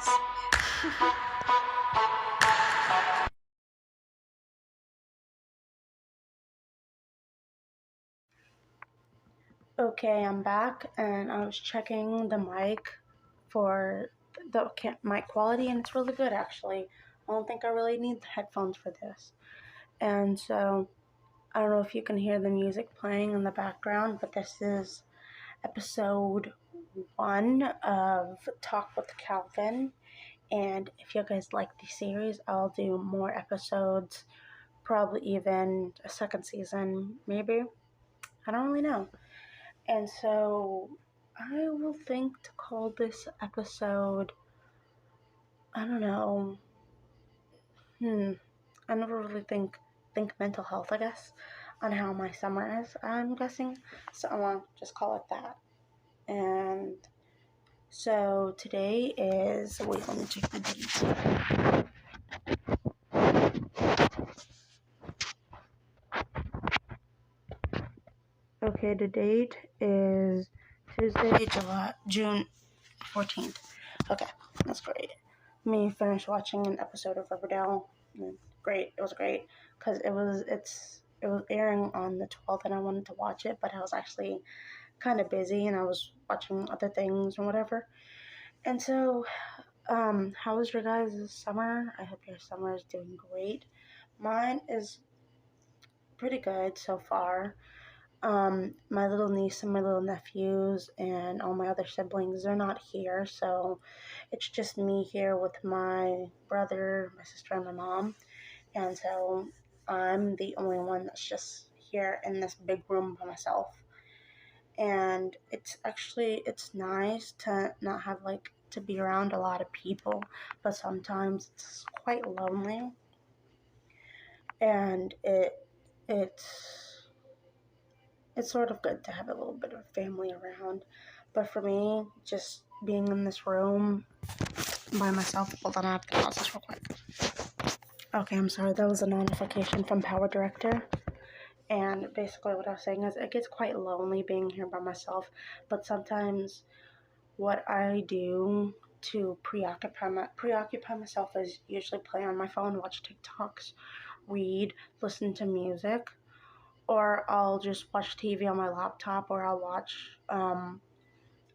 please. Okay, I'm back, and I was checking the mic for the mic quality, and it's really good actually. I don't think I really need the headphones for this. And so, I don't know if you can hear the music playing in the background, but this is episode 1 of Talk with Calvin. And if you guys like the series, I'll do more episodes, probably even a second season, maybe. I don't really know. And so I will think to call this episode, I don't know, I never really think mental health, I guess, on how my summer is, I'm guessing. So I want to just call it that. And so today is, wait, let me check the date. Okay, the date is Tuesday, June 14th. Okay, that's great. Me finished watching an episode of Riverdale. Great, it was great because it was airing on the 12th, and I wanted to watch it, but I was actually kind of busy, and I was watching other things or whatever. And so, how was your guys' summer? I hope your summer is doing great. Mine is pretty good so far. My little niece and my little nephews and all my other siblings, they're not here, so it's just me here with my brother, my sister, and my mom. And so I'm the only one that's just here in this big room by myself. And it's nice to not have to be around a lot of people, but sometimes it's quite lonely, and it's sort of good to have a little bit of family around. But for me, just being in this room by myself, hold on, I have to pause this real quick. Okay, I'm sorry, that was a notification from Power Director. And basically what I was saying is it gets quite lonely being here by myself, but sometimes what I do to preoccupy myself is usually play on my phone, watch TikToks, read, listen to music, or I'll just watch TV on my laptop, or I'll watch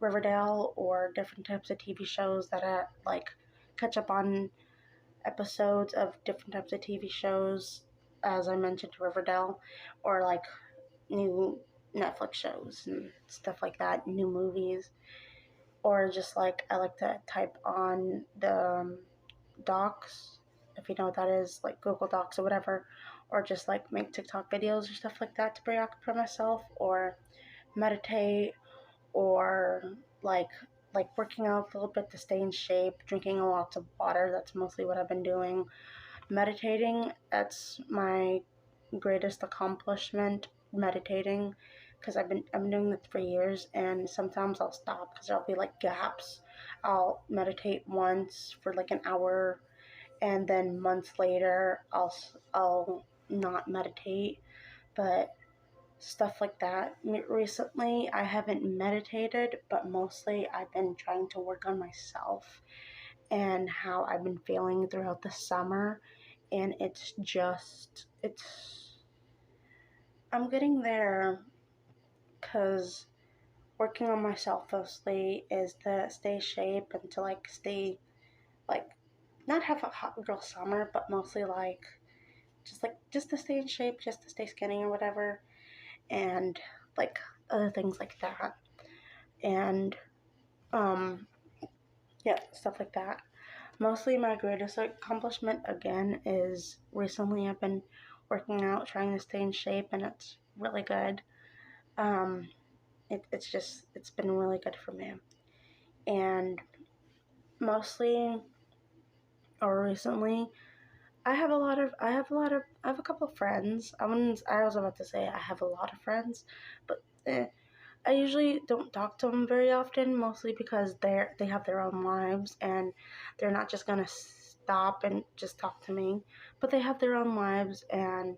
Riverdale or different types of TV shows that I catch up on episodes of different types of TV shows, as I mentioned, Riverdale, or new Netflix shows and stuff like that, new movies, or just I like to type on the docs, if you know what that is, like Google Docs or whatever, or just make TikTok videos or stuff like that to preoccupy myself, or meditate, or like working out a little bit to stay in shape, drinking lots of water. That's mostly what I've been doing. Meditating, that's my greatest accomplishment, meditating, because I've been doing this for years, and sometimes I'll stop because there'll be gaps. I'll meditate once for an hour, and then months later I'll not meditate, but stuff like that. Recently, I haven't meditated, but mostly I've been trying to work on myself and how I've been feeling throughout the summer. And I'm getting there because working on myself mostly is to stay shape and to stay, like, not have a hot girl summer, but mostly just to stay in shape, just to stay skinny or whatever, and like other things like that. And yeah, stuff like that. Mostly my greatest accomplishment again is recently I've been working out, trying to stay in shape, and it's really good. Um, it's been really good for me. And mostly or recently, I have a couple of friends. I was about to say I have a lot of friends, but I usually don't talk to them very often, mostly because they have their own lives, and they're not just gonna stop and just talk to me, but they have their own lives. And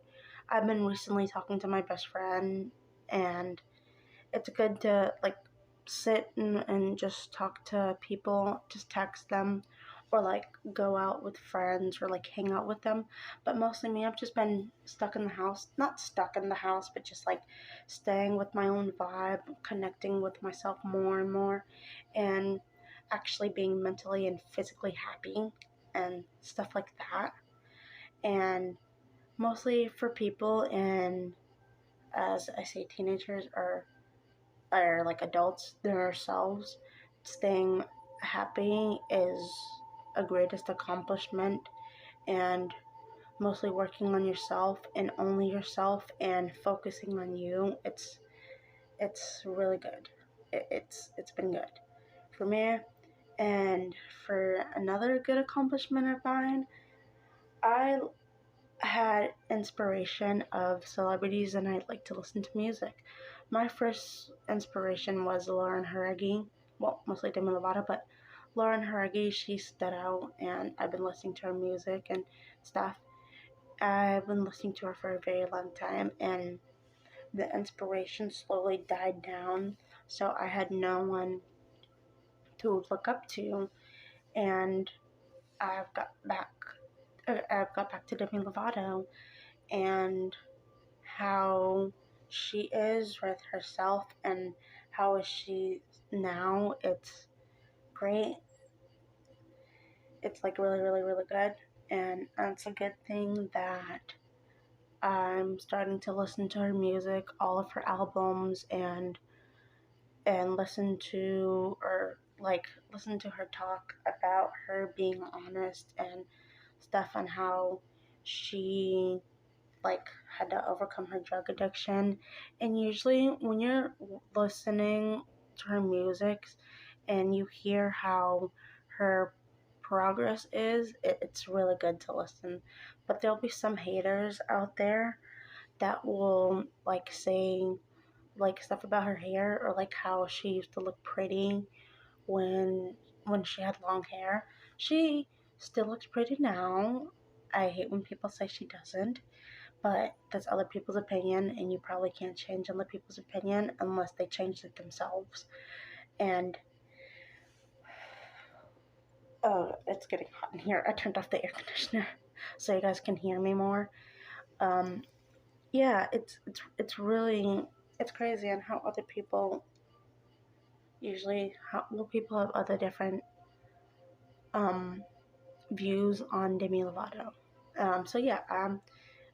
I've been recently talking to my best friend, and it's good to sit and just talk to people, just text them, or like go out with friends or like hang out with them. But mostly me, I've just been stuck in the house. Not stuck in the house, but just like staying with my own vibe, connecting with myself more and more, and actually being mentally and physically happy and stuff like that. And mostly for people in, as I say, teenagers or like adults themselves, staying happy is a greatest accomplishment, and mostly working on yourself and only yourself and focusing on you. It's really good. It's been good for me. And for another good accomplishment I find, I had inspiration of celebrities and I like to listen to music. My first inspiration was Lauren Haragi. Well, mostly Demi Lovato, but Lauren Haragi, she stood out and I've been listening to her music and stuff. I've been listening to her for a very long time and the inspiration slowly died down. So I had no one to look up to, and I've got back. I've got back to Demi Lovato and how she is with herself and how is she now. It's great. It's like really, really, really good. And it's a good thing that I'm starting to listen to her music, all of her albums, and listen to or like listen to her talk about her being honest and stuff and how she like had to overcome her drug addiction. And usually when you're listening to her music and you hear how her progress is, it's really good to listen. But there'll be some haters out there that will like say like stuff about her hair or like how she used to look pretty when she had long hair. She still looks pretty now. I hate when people say she doesn't, but that's other people's opinion, and you probably can't change other people's opinion unless they change it themselves. And oh, it's getting hot in here. I turned off the air conditioner so you guys can hear me more. Um, yeah, it's really it's crazy on how other people usually how well people have other different um views on Demi Lovato. So yeah,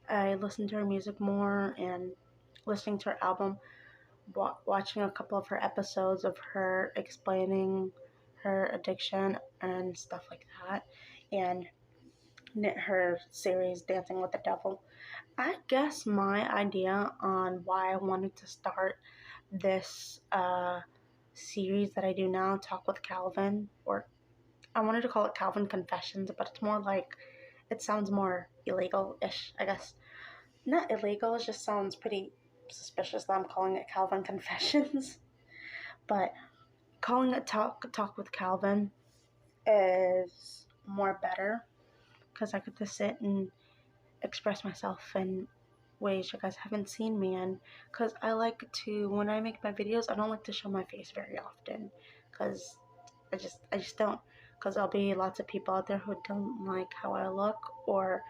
I listen to her music more and listening to her album, watching a couple of her episodes of her explaining her addiction and stuff like that, and her series Dancing with the Devil. I guess my idea on why I wanted to start this series that I do now, Talk with Calvin, or I wanted to call it Calvin Confessions, but it's more like it sounds more illegal-ish, I guess. Not illegal, it just sounds pretty suspicious that I'm calling it Calvin Confessions. But calling it Talk with Calvin is more better because I get to sit and express myself in ways you guys haven't seen me in. Because I like to, when I make my videos, I don't like to show my face very often because I just don't. Because there'll be lots of people out there who don't like how I look, or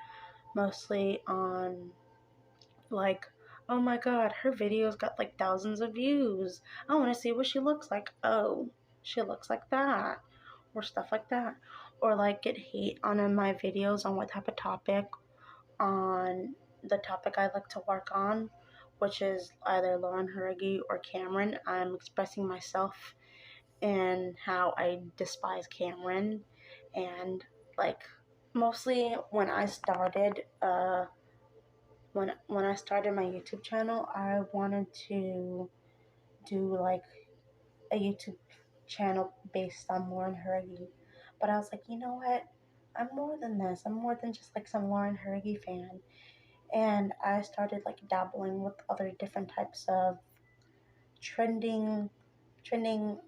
mostly on like, oh my god, her videos got like thousands of views. I want to see what she looks like. Oh, she looks like that, or stuff like that. Or like get hate on my videos on what type of topic, on the topic I like to work on, which is either Lauren Harigi or Cameron. I'm expressing myself and how I despise Cameron, and like mostly when I started my YouTube channel, I wanted to do like a YouTube channel based on Lauren Harigi. But I was like, you know what? I'm more than this. I'm more than just like some Lauren Harigi fan. And I started like dabbling with other different types of trending trending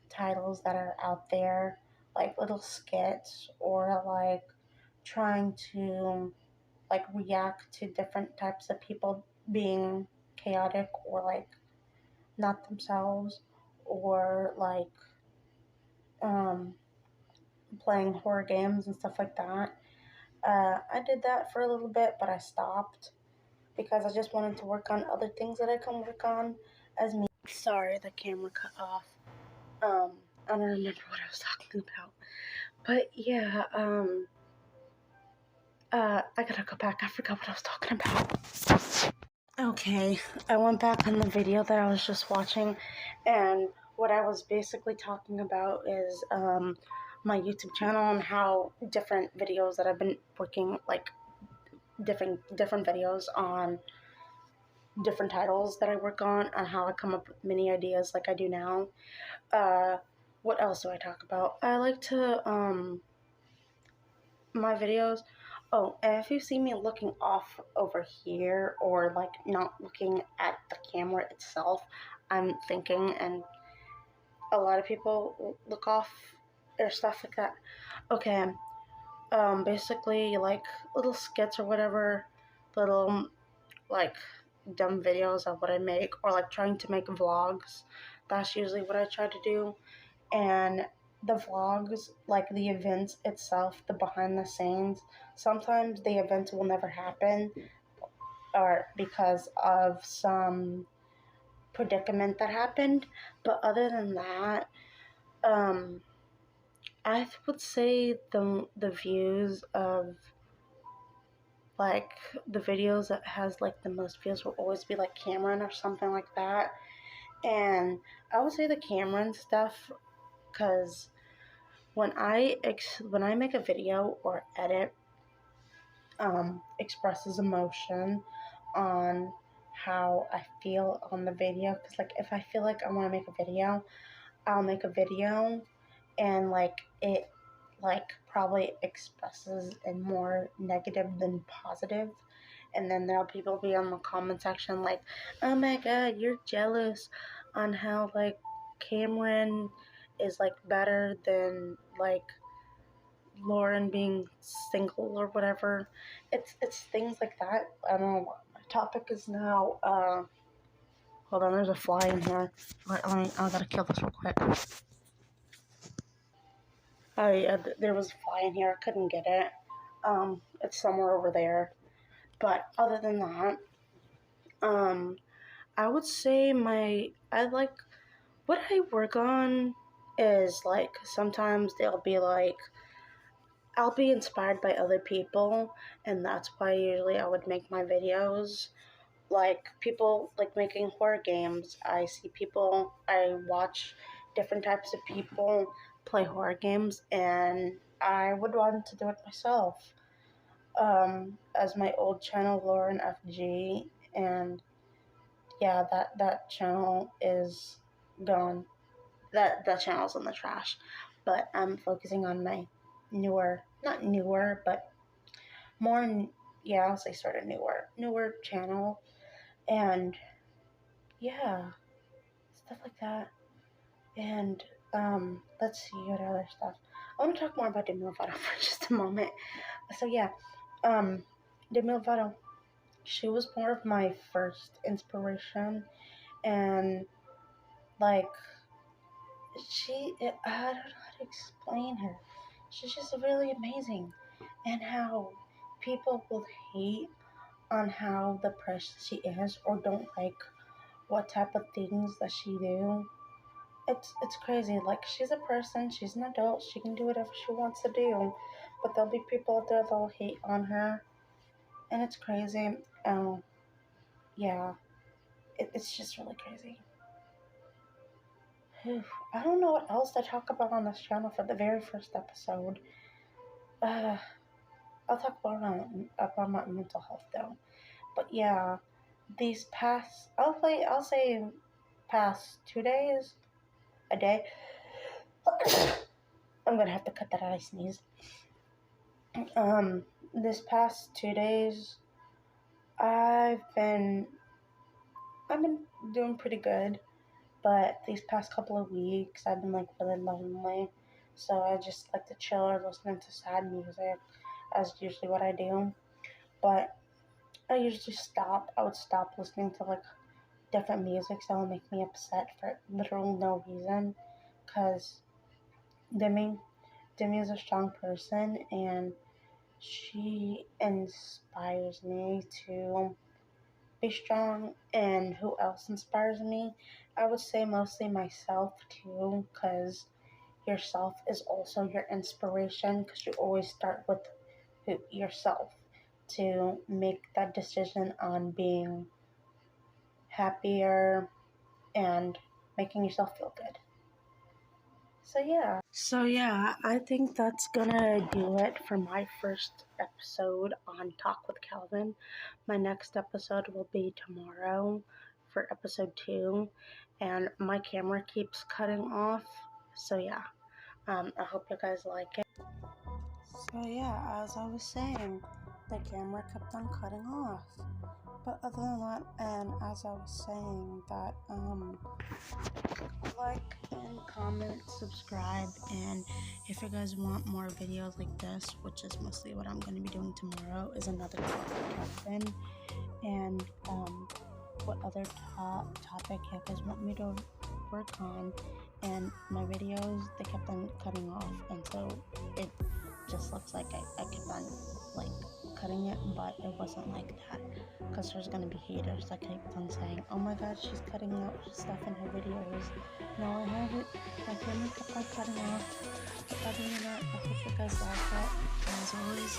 titles that are out there, like little skits or like trying to like react to different types of people being chaotic or like not themselves, or like um playing horror games and stuff like that. I did that for a little bit, but I stopped because I just wanted to work on other things that I can work on as me. Sorry, the camera cut off. I don't remember what I was talking about. But yeah, I gotta go back. I forgot what I was talking about. Okay, I went back on the video that I was just watching, and what I was basically talking about is my YouTube channel and how different videos that I've been working, like different videos on different titles that I work on, and how I come up with many ideas like I do now. Uh, what else do I talk about? I like to my videos. Oh, and if you see me looking off over here or like not looking at the camera itself, I'm thinking, and a lot of people look off or stuff like that. Okay, basically like little skits or whatever, little like dumb videos of what I make, or like trying to make vlogs. That's usually what I try to do. And the vlogs, like the events itself, the behind the scenes, sometimes the events will never happen or because of some predicament that happened. But other than that, um, I would say the views of like the videos that has like the most views will always be like Cameron or something like that. And I would say the Cameron stuff because when I make a video or edit, expresses emotion on how I feel on the video. Because like if I feel like I want to make a video, I'll make a video, and like it like probably expresses in more negative than positive. And then there'll people be on the comment section like, oh my god, you're jealous on how like Cameron is like better than like Lauren being single or whatever. It's things like that. I don't know what my topic is now. Hold on, there's a fly in here. I gotta kill this real quick. There was a fly in here. I couldn't get it. It's somewhere over there. But other than that, um, I would say I like what I work on is like sometimes they'll be like I'll be inspired by other people, and that's why usually I would make my videos. Like people like making horror games. I see people, I watch different types of people play horror games, and I would want to do it myself. As my old channel, Lauren FG, and yeah, that channel is gone. That channel's in the trash. But I'm focusing on my newer, not newer, but more, yeah, I'll say sort of newer channel, and yeah, stuff like that. And let's see what other stuff. I want to talk more about Demi Lovato for just a moment. So yeah, um, Demi Lovato, she was more of my first inspiration, and like I don't know how to explain her. She's just really amazing, and how people will hate on how depressed she is or don't like what type of things that she do. It's crazy. Like she's a person, she's an adult, she can do whatever she wants to do. But there'll be people out there that'll hate on her, and it's crazy. Yeah, it's just really crazy. Whew. I don't know what else to talk about on this channel for the very first episode. Uh, I'll talk about my mental health though. But yeah, these past I'll say past 2 days, a day. I'm gonna have to cut that out. I sneeze. This past 2 days, I've been I've been doing pretty good, but these past couple of weeks, I've been like really lonely. So I just like to chill or listening to sad music, as usually what I do. But I usually stop. I would stop listening to like different music that will make me upset for literal no reason, cause Demi Demi is a strong person, and she inspires me to be strong. And who else inspires me? I would say mostly myself too, because yourself is also your inspiration, because you always start with yourself to make that decision on being happier and making yourself feel good. So yeah, I think that's gonna do it for my first episode on Talk with Calvin. My next episode will be tomorrow for episode 2, and my camera keeps cutting off. So yeah, I hope you guys like it. So yeah, as I was saying, the camera kept on cutting off. But other than that, and as I was saying, that like and comment, subscribe, and if you guys want more videos like this, which is mostly what I'm going to be doing tomorrow, is another Calvin, and what other topic you guys want me to work on. And my videos, they kept on cutting off, and so it just looks like I kept on like cutting it, but it wasn't like that, because there's gonna be haters that kept on saying, oh my god, she's cutting out stuff in her videos. No, I haven't. My camera kept on cutting off. But other than that, I hope you guys like it. And as always,